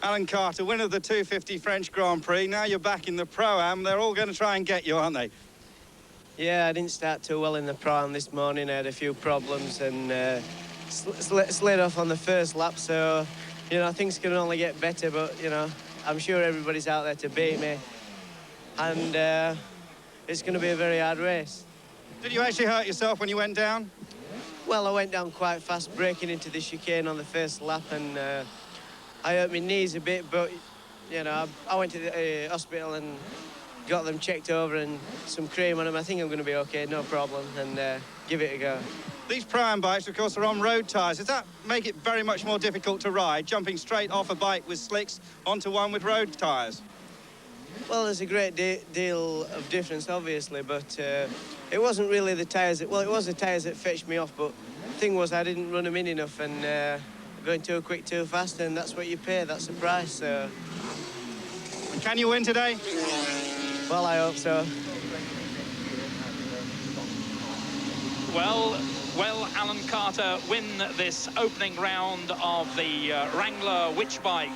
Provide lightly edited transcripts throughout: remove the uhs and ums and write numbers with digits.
Alan Carter, winner of the 250 French Grand Prix. Now you're back in the Pro-Am. They're all going to try and get you, aren't they? Yeah, I didn't start too well in the Pro-Am this morning. I had a few problems and slid off on the first lap. So, you know, things can only get better. But, you know, I'm sure everybody's out there to beat me. And it's going to be a very hard race. Did you actually hurt yourself when you went down? Well, I went down quite fast, breaking into the chicane on the first lap, and I hurt my knees a bit, but, you know, I went to the hospital and got them checked over and some cream on them. I think I'm going to be OK, no problem, and give it a go. These Pro-Am bikes, of course, are on road tyres. Does that make it very much more difficult to ride, jumping straight off a bike with slicks onto one with road tyres? Well, there's a great deal of difference, obviously, but it wasn't really the tyres that... Well, it was the tyres that fetched me off, but the thing was I didn't run them in enough and going too quick, too fast, and that's what you pay, that's the price, so... Can you win today? Well, I hope so. Will Alan Carter win this opening round of the Wrangler Witchbike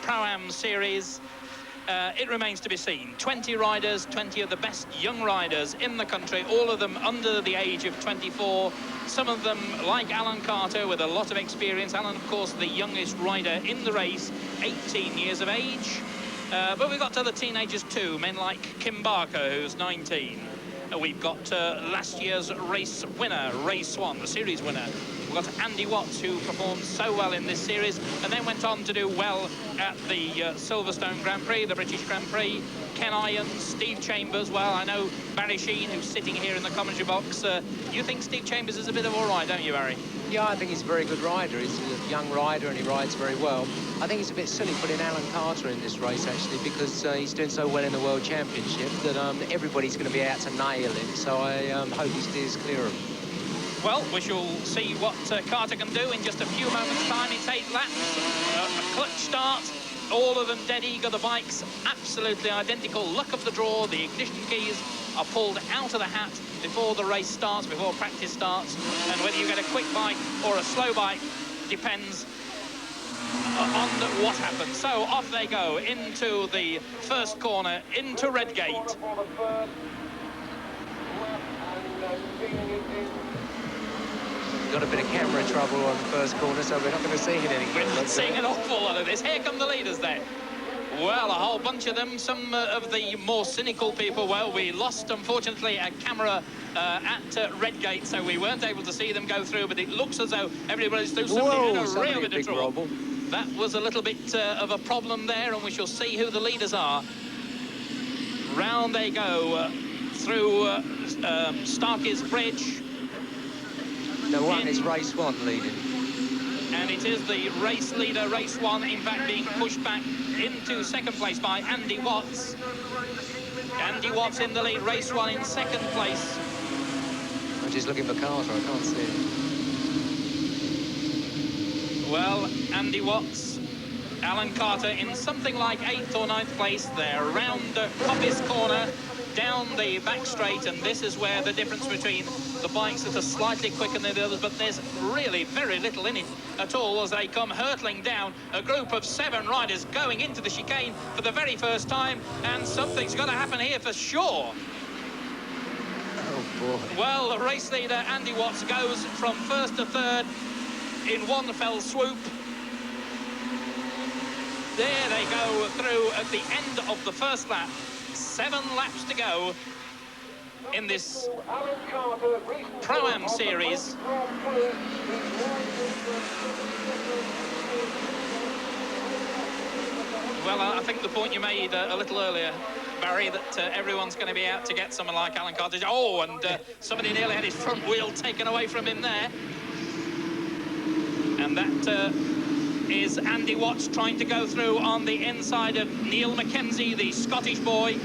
Pro-Am Series? It remains to be seen. 20 riders, 20 of the best young riders in the country, all of them under the age of 24. Some of them, like Alan Carter, with a lot of experience. Alan, of course, the youngest rider in the race, 18 years of age. But we've got other teenagers too, men like Kim Barker, who's 19. We've got last year's race winner, Race 1, the series winner. We've got Andy Watts, who performed so well in this series and then went on to do well at the Silverstone Grand Prix, the British Grand Prix. Ken Irons, Steve Chambers. Well, I know Barry Sheen, who's sitting here in the commentary box. You think Steve Chambers is a bit of all right, don't you, Barry? Yeah, I think he's a very good rider. He's a young rider and he rides very well. I think it's a bit silly putting Alan Carter in this race, actually, because he's doing so well in the World Championship that everybody's going to be out to nail him. So I hope he steers clear of him. Well, we shall see what Carter can do in just a few moments' time. It's 8 laps, a clutch start, all of them dead eager. The bikes absolutely identical. Luck of the draw, the ignition keys are pulled out of the hat before the race starts, before practice starts. And whether you get a quick bike or a slow bike depends on what happens. So off they go into the first corner, into Redgate. Got a bit of camera trouble on the first corner, so we're not going to see it anymore. We're not seeing an awful lot of this. Here come the leaders then. Well, a whole bunch of them. Some of the more cynical people, well, we lost, unfortunately, a camera at Redgate, so we weren't able to see them go through, but it looks as though everybody's through somebody in a real bit of trouble. That was a little bit of a problem there, and we shall see who the leaders are. Round they go through Starkey's Bridge. No one is Race 1 leading. And it is the race leader, Race 1, in fact, being pushed back into second place by Andy Watts. Andy Watts in the lead, Race 1 in second place. I'm just looking for Carter, I can't see it. Well, Andy Watts, Alan Carter in something like 8th or 9th place there, round Coppice Corner, down the back straight, and this is where the difference between the bikes that are slightly quicker than the others, but there's really very little in it at all as they come hurtling down. A group of 7 riders going into the chicane for the very first time, and something's got to happen here for sure. Oh, boy. Well, the race leader, Andy Watts, goes from 1st to 3rd in one fell swoop. There they go through at the end of the first lap. 7 laps to go in this Pro-Am series. Well, I think the point you made a little earlier, Barry, that everyone's going to be out to get someone like Alan Carter. Oh, and somebody nearly had his front wheel taken away from him there. And that is Andy Watts trying to go through on the inside of Neil Mackenzie, the Scottish boy.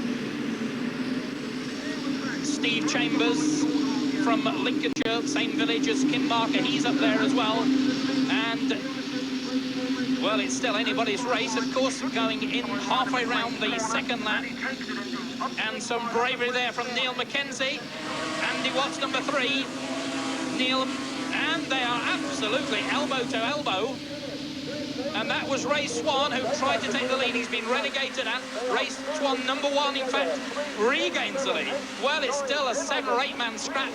Steve Chambers from Lincolnshire, same village as Kim Barker, he's up there as well. And, well, it's still anybody's race, of course, going in halfway round the second lap. And some bravery there from Neil Mackenzie. Andy Watts, number 3. Neil, and they are absolutely elbow to elbow. And that was Ray Swan, who tried to take the lead. He's been relegated, and Ray Swan, #1, in fact, regains the lead. Well, it's still a 7 or 8 man scrap.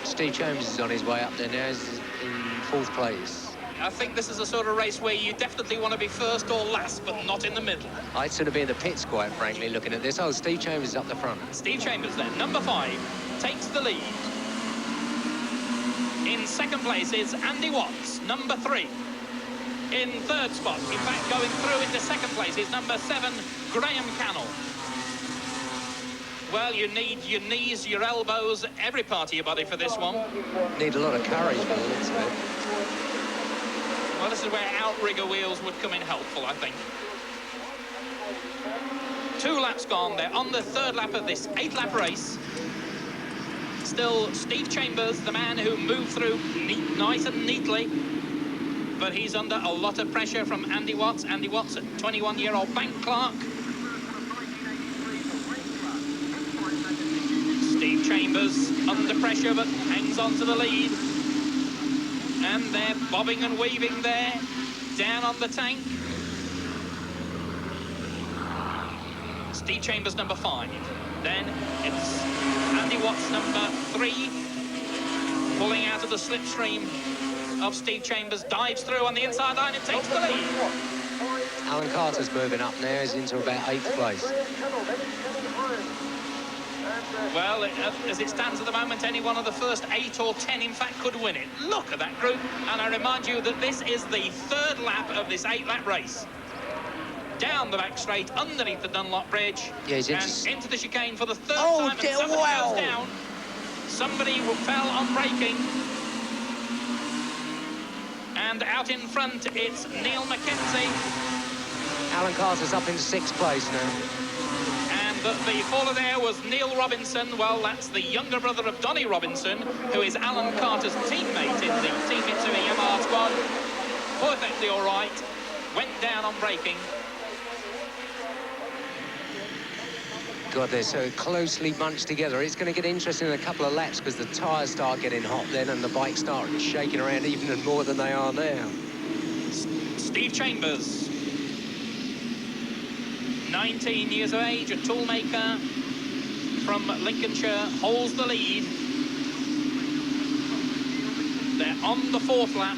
Steve Chambers is on his way up there now. He's in 4th place. I think this is a sort of race where you definitely want to be first or last, but not in the middle. I'd sort of be in the pits, quite frankly, looking at this. Oh, Steve Chambers is up the front. Steve Chambers then, #5, takes the lead. In 2nd place is Andy Watts, #3. In 3rd spot, in fact, going through into 2nd place is #7, Graham Cannell. Well, you need your knees, your elbows, every part of your body for this one. Need a lot of courage by the looks of it. Well, this is where outrigger wheels would come in helpful, I think. 2 laps gone. They're on the 3rd lap of this 8-lap race. Still Steve Chambers, the man who moved through nice and neatly, but he's under a lot of pressure from Andy Watts. Andy Watts, a 21-year-old bank clerk. Steve Chambers under pressure, but hangs on to the lead. And they're bobbing and weaving there, down on the tank. Steve Chambers, #5. Then it's Andy Watts, #3, pulling out of the slipstream of Steve Chambers, dives through on the inside line and takes the lead. Alan Carter's moving up now. He's into about 8th place. Well, as it stands at the moment, any one of the first 8 or 10, in fact, could win it. Look at that group. And I remind you that this is the 3rd lap of this 8-lap race. Down the back straight, underneath the Dunlop Bridge, Yeah, he's and into the chicane for the 3rd Oh, time. And somebody wow. goes down. Somebody fell on braking. And out in front, it's Neil Mackenzie. Alan Carter's up in 6th place now. And the faller there was Neil Robinson. Well, that's the younger brother of Donnie Robinson, who is Alan Carter's teammate in the Team Mitsui Yamaha squad. Perfectly all right. Went down on braking. God, they're so closely bunched together. It's going to get interesting in a couple of laps because the tyres start getting hot then and the bikes start shaking around even more than they are now. Steve Chambers, 19 years of age, a toolmaker from Lincolnshire, holds the lead. They're on the 4th lap.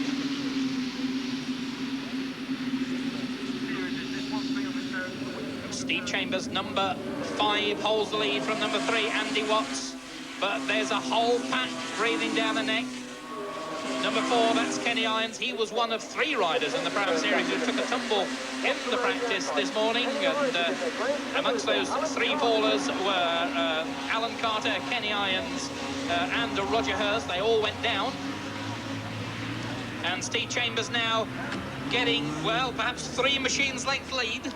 Steve Chambers, #5, holds the lead from #3, Andy Watts. But there's a whole pack breathing down the neck. #4, that's Kenny Irons. He was one of 3 riders in the Pro-Am Series who took a tumble in the practice this morning. And amongst those 3 fallers were Alan Carter, Kenny Irons, and Roger Hurst. They all went down. And Steve Chambers now getting, well, perhaps 3 machines length lead.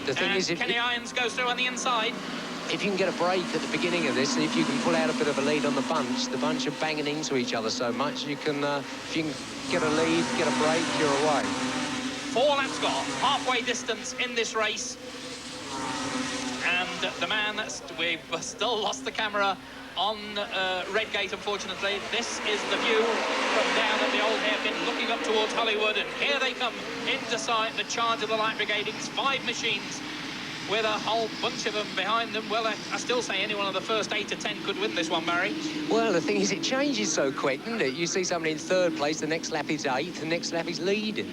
The thing is, if Kenny Irons goes through on the inside. If you can get a break at the beginning of this, and if you can pull out a bit of a lead on the bunch are banging into each other so much, you can, if you can get a lead, get a break, you're away. 4 laps gone, halfway distance in this race. And the man, we've still lost the camera on Redgate, unfortunately. This is the view from down at the old hairpin, looking up towards Hollywood, and here they come into sight, the charge of the Light Brigade. It's 5 machines with a whole bunch of them behind them. Well, I still say any one of the first 8 to 10 could win this one, Barry. Well, the thing is, it changes so quick, doesn't it? You see somebody in 3rd place, the next lap is 8th, the next lap is leading.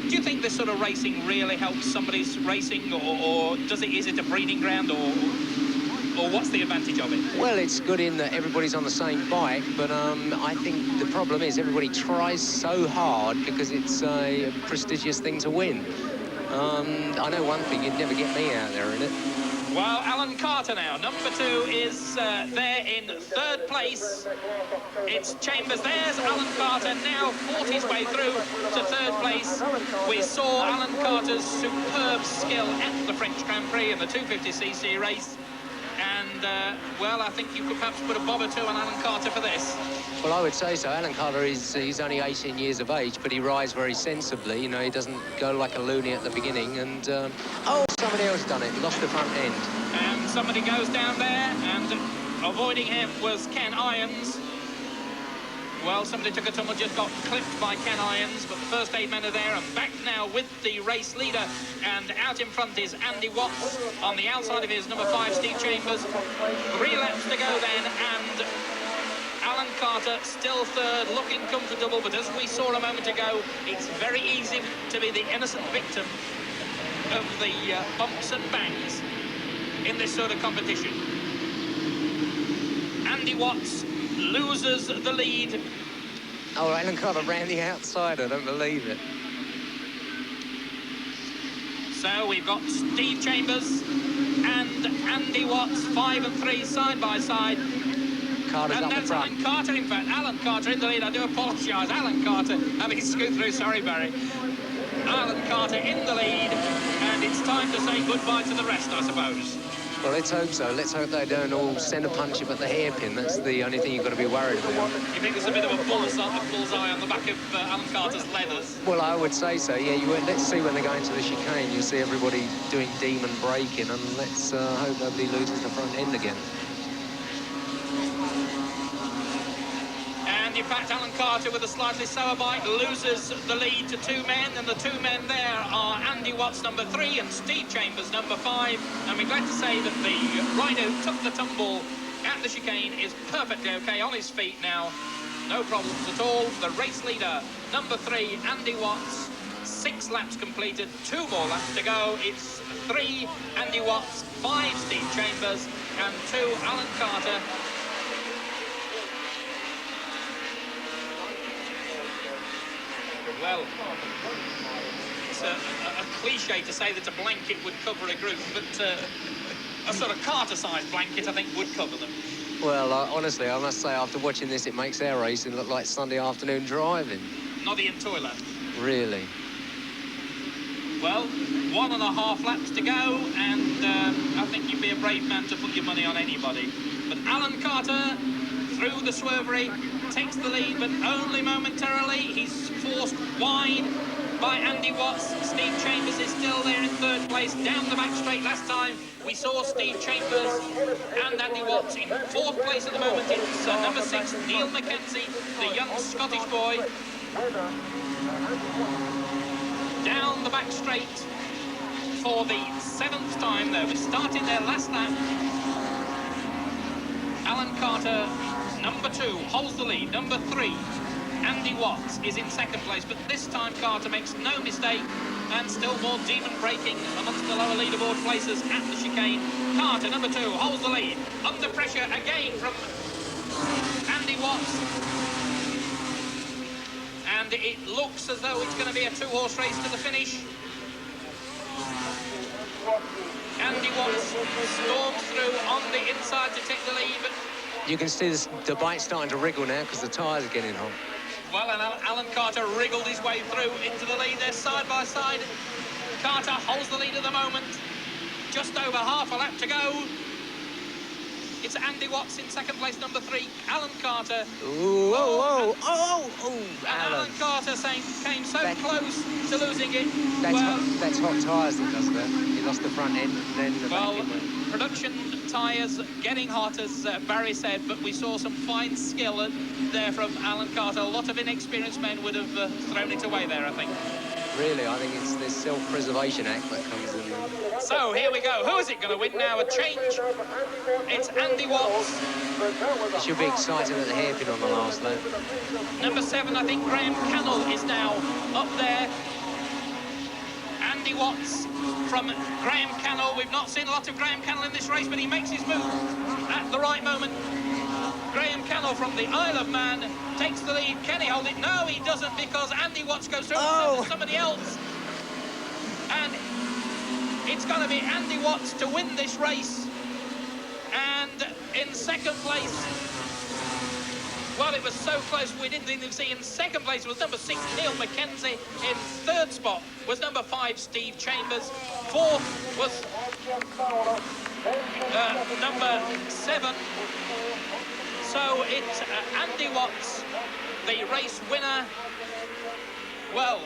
Do you think this sort of racing really helps somebody's racing, or is it a breeding ground, or what's the advantage of it? Well, it's good in that everybody's on the same bike, but I think the problem is everybody tries so hard because it's a prestigious thing to win. I know one thing, you'd never get me out there in it. Well, Alan Carter now, #2, is there in 3rd place. It's Chambers. There's Alan Carter now fought his way through to 3rd place. We saw Alan Carter's superb skill at the French Grand Prix in the 250cc race. And, well, I think you could perhaps put a bob or 2 on Alan Carter for this. Well, I would say so. Alan Carter he's only 18 years of age, but he rides very sensibly. You know, he doesn't go like a loony at the beginning. And, oh, somebody else done it. Lost the front end. And somebody goes down there, and avoiding him was Ken Irons. Well, somebody took a tumble, just got clipped by Ken Irons, but the first aid men are there, and back now with the race leader. And out in front is Andy Watts. On the outside of his number 5, Steve Chambers. 3 laps to go then, and Alan Carter still third, looking comfortable, but as we saw a moment ago, it's very easy to be the innocent victim of the bumps and bangs in this sort of competition. Andy Watts loses the lead. Oh, Alan Carter ran the outside, I don't believe it. So we've got Steve Chambers and Andy Watts, 5 and 3 side by side. Carter's and up the that's front. Alan Carter, in fact. Alan Carter in the lead. I do apologise. Alan Carter having scoot through. Sorry, Barry. Alan Carter in the lead, and it's time to say goodbye to the rest, I suppose. Well, let's hope so. Let's hope they don't all centre punch him at the hairpin. That's the only thing you've got to be worried about. You think there's a bit of a bullseye on the back of Alan Carter's leathers? Well, I would say so, yeah. Let's see when they go into the chicane. You'll see everybody doing demon braking, and let's hope nobody loses the front end again. And in fact, Alan Carter with a slightly sour bike loses the lead to 2 men, and the 2 men there are Andy Watts, number 3, and Steve Chambers, number 5. And we're glad to say that the rider who took the tumble at the chicane is perfectly okay on his feet now. No problems at all. The race leader, number 3, Andy Watts, 6 laps completed, 2 more laps to go. It's 3 Andy Watts, 5 Steve Chambers, and 2 Alan Carter. Well, it's a cliche to say that a blanket would cover a group, but a sort of Carter-sized blanket, I think, would cover them. Well, honestly, I must say, after watching this, it makes our racing look like Sunday afternoon driving. Noddy and Toiler. Really? Well, 1.5 laps to go, and I think you'd be a brave man to put your money on anybody. But Alan Carter, through the swervery, takes the lead, but only momentarily. He's forced wide by Andy Watts. Steve Chambers is still there in 3rd place, down the back straight. Last time we saw Steve Chambers and Andy Watts in 4th place at the moment. It's number 6, Neil Mackenzie, the young Scottish boy. Down the back straight for the 7th time, though. We're starting their last lap. Alan Carter, number 2, holds the lead. Number 3, Andy Watts is in 2nd place, but this time Carter makes no mistake, and still more demon braking amongst the lower leaderboard places at the chicane. Carter, number 2, holds the lead. Under pressure again from Andy Watts. And it looks as though it's going to be a 2-horse race to the finish. Andy Watts storms through on the inside to take the lead, but You can see the bike starting to wriggle now because the tyres are getting hot. well, and Alan Carter wriggled his way through into the lead. They're side by side. Carter holds the lead at the moment. Just over half a lap to go. It's Andy Watts in 2nd place, number 3. Alan Carter. Ooh, Alan Carter came so close to losing it. That's hot tyres that does that. He lost the front end and then the back end went. Production tyres getting hot, as Barry said, but we saw some fine skill there from Alan Carter. A lot of inexperienced men would have thrown it away there, I think. Really, I think it's this self-preservation act that comes in there. So here we go. Who is it going to win now? A change. It's Andy Watts. It should be exciting at the hairpin on the last lap. Number 7, I think Graham Cannell is now up there. Andy Watts from Graham Cannell. We've not seen a lot of Graham Cannell in this race, but he makes his move at the right moment. Graham Cannell from the Isle of Man takes the lead. Can he hold it? No, he doesn't, because Andy Watts goes through somebody else. And it's going to be Andy Watts to win this race. And in 2nd place, well, it was so close we didn't even see. In 2nd place was number 6, Neil Mackenzie. In 3rd spot was number 5, Steve Chambers. 4th was number 7. So it's Andy Watts, the race winner. Well,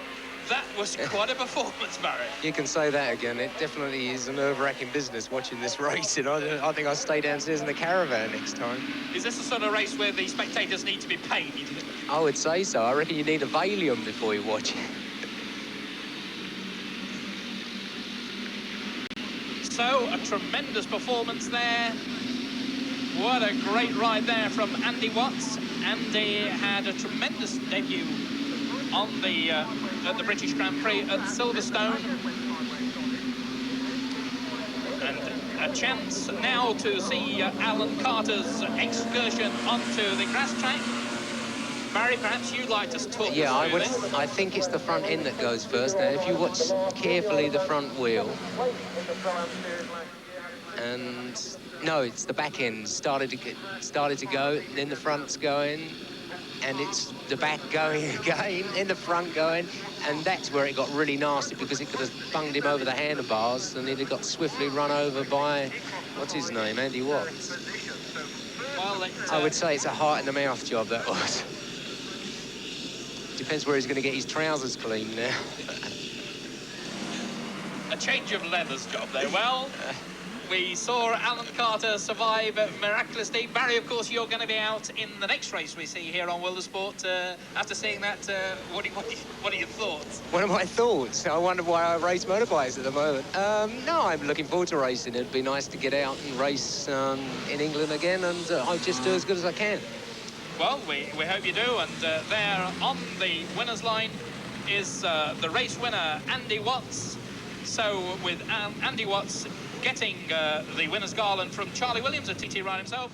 that was quite a performance, Barry. You can say that again. It definitely is a nerve-wracking business watching this race. And I think I'll stay downstairs in the caravan next time. Is this the sort of race where the spectators need to be paid? I would say so. I reckon you need a Valium before you watch it. So, a tremendous performance there. What a great ride there from Andy Watts. Andy had a tremendous debut on the at the British Grand Prix at Silverstone. And a chance now to see Alan Carter's excursion onto the grass track. Barry, perhaps you'd like to talk Yeah, through this. I think it's the front end that goes first. Now, if you watch carefully the front wheel, and no, it's the back end started to go, then the front's going, and it's the back going again, then the front going, and that's where it got really nasty because it could have bunged him over the handlebars, and he'd have got swiftly run over by what's his name, Andy Watts. Well, I would say it's a heart in the mouth job, that was. Depends where he's going to get his trousers cleaned now. a change of leathers job there. Well, we saw Alan Carter survive miraculously. Barry, of course, you're going to be out in the next race we see here on Wildersport. After seeing that, what are your thoughts? What are my thoughts? I wonder why I race motorbikes at the moment. No, I'm looking forward to racing. It'd be nice to get out and race in England again, and I'll just do as good as I can. Well, we hope you do, and there on the winner's line is the race winner, Andy Watts. So with Andy Watts getting the winner's garland from Charlie Williams, a TT rider himself,